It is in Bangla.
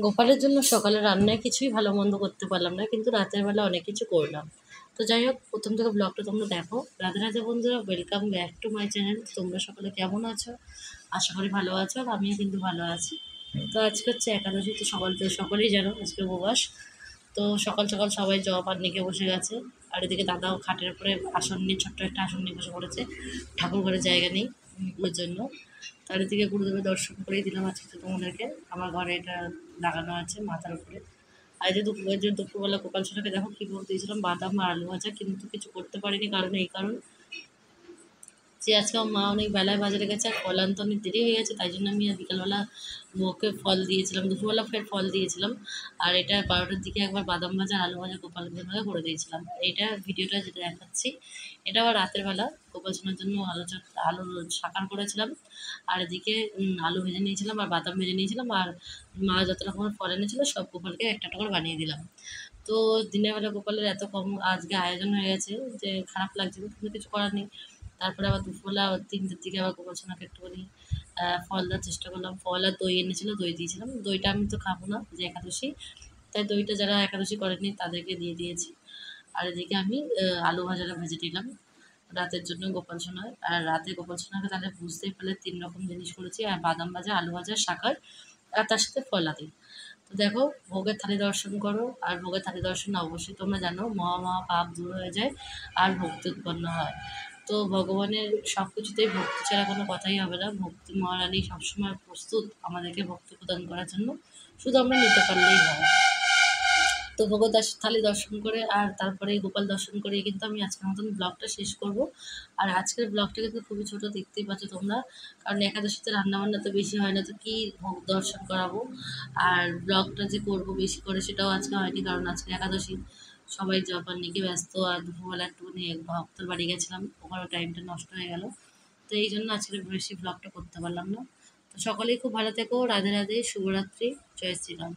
গোপালের জন্য সকালে রান্নায় কিছুই ভালো মন্দ করতে পারলাম না, কিন্তু রাতের বেলা অনেক কিছু করলাম। তো যাই হোক, প্রথম থেকে ব্লগটা তোমরা দেখো। রাধে রাধে বন্ধুরা, welcome back to my channel. তোমরা সকলে কেমন আছো? আশা করি ভালো আছো, আর আমিও কিন্তু ভালো আছি। তো আজকে হচ্ছে একাদশী, তো সকলেই জানো আজকে উপবাস। তো সকাল সকাল সবাই জব আর নিকে বসে গেছে। আর এদিকে দাদাও খাটের উপরে আসন নিয়ে, ছোট্ট একটা আসন নিয়ে বসে পড়েছে। ঠাকুর ঘরে জায়গা নেই, ওই জন্য। তার দিকে গুরুদেবের দর্শন করেই দিলাম আজকে তো তোমাদেরকে। আমার ঘরে এটা লাগানো আছে মাথার উপরে। আর এই যে দুপুরবেলা গোপাল সোনাকে দেখো কী ভোগ দিয়েছিলাম, বাদাম আর আলু ভাজা, কিন্তু কিছু করতে পারিনি, কারণ এই কারণ যে আজকে আমার মা অনেক বেলায় বাজারে গেছে আর ফল আনতে অনেক দেরি হয়ে গেছে, তাই জন্য আমি আর বিকালবেলা ওকে ফল দিয়েছিলাম, দুপুরবেলা ফের ফল দিয়েছিলাম। আর এটা 12টার দিকে একবার বাদাম ভাজা আর আলু ভাজা গোপালের জন্য করে দিয়েছিলাম। এইটা ভিডিওটা যেটা দেখাচ্ছি, এটা আবার রাতের বেলা গোপাল সোনার জন্য আলু সাকার করেছিলাম। আর এদিকে আলু ভেজে নিয়েছিলাম আর বাদাম ভেজে নিয়েছিলাম, আর মা যত রকমের ফল এনেছিলো সব গোপালকে একটা একটা করে বানিয়ে দিলাম। তো দিনের বেলা গোপালের এত কম আজকে আয়োজন হয়ে গেছে যে খারাপ লাগছে, কিন্তু কিছু করার নেই। তারপরে আবার দুপুরবেলা 3টের দিকে আবার গোপাল সোনাকে একটুখানি ফল দেওয়ার চেষ্টা করলাম। ফল আর দই এনেছিলো, দই দিয়েছিলাম। দইটা আমি তো খাবো না, যে একাদশী, তাই দইটা যারা একাদশী করেনি তাদেরকে দিয়ে দিয়েছি। আর এদিকে আমি আলু ভাজাটা ভেজে নিলাম রাতের জন্য গোপাল সোনার। আর রাতে গোপাল সোনাকে তাহলে বুঝতেই পারলে 3 রকম জিনিস করেছি, আর বাদাম ভাজা, আলু ভাজা, শাকার, আর তার সাথে ফলাদি। তো দেখো, ভোগের থালি দর্শন করো। আর ভোগের থালি দর্শন অবশ্যই তোমরা জানো, মহা মহা পাপ দূর হয়ে যায় আর ভক্তি উৎপন্ন হয়। তো ভগবানের সব কিছুতেই ভক্তি ছাড়া কোনো কথাই হবে না। ভক্তি মহারানী সবসময় প্রস্তুত আমাদেরকে ভক্তি প্রদান করার জন্য, শুধু আমরা নিতে পারলেই হয়। তো ভগবত থালি দর্শন করে আর তারপরে গোপাল দর্শন করে কিন্তু আমি আজকের মতন ব্লগটা শেষ করব। আর আজকের ব্লগটা কিন্তু খুবই ছোট, দেখতেই পাচ্ছ তোমরা, কারণ একাদশীতে রান্নাবান্না তো বেশি হয় না, তো কী ভোগ দর্শন করাবো। আর ব্লগটা যে করব বেশি করে সেটাও আজকে হয়নি, কারণ আজকে একাদশী, সবাই জপার নিকে ব্যস্ত। আর দুপুরবেলা একটুখানি ভক্তর বাড়ি গেছিলাম, ওখানে টাইমটা নষ্ট হয়ে গেল। তো এই জন্য আজকে বেশি ব্লগটা করতে পারলাম না। তো সকলেই খুব ভালো থেকো। রাধে রাধে, শুভরাত্রি, জয় শ্রীরাম।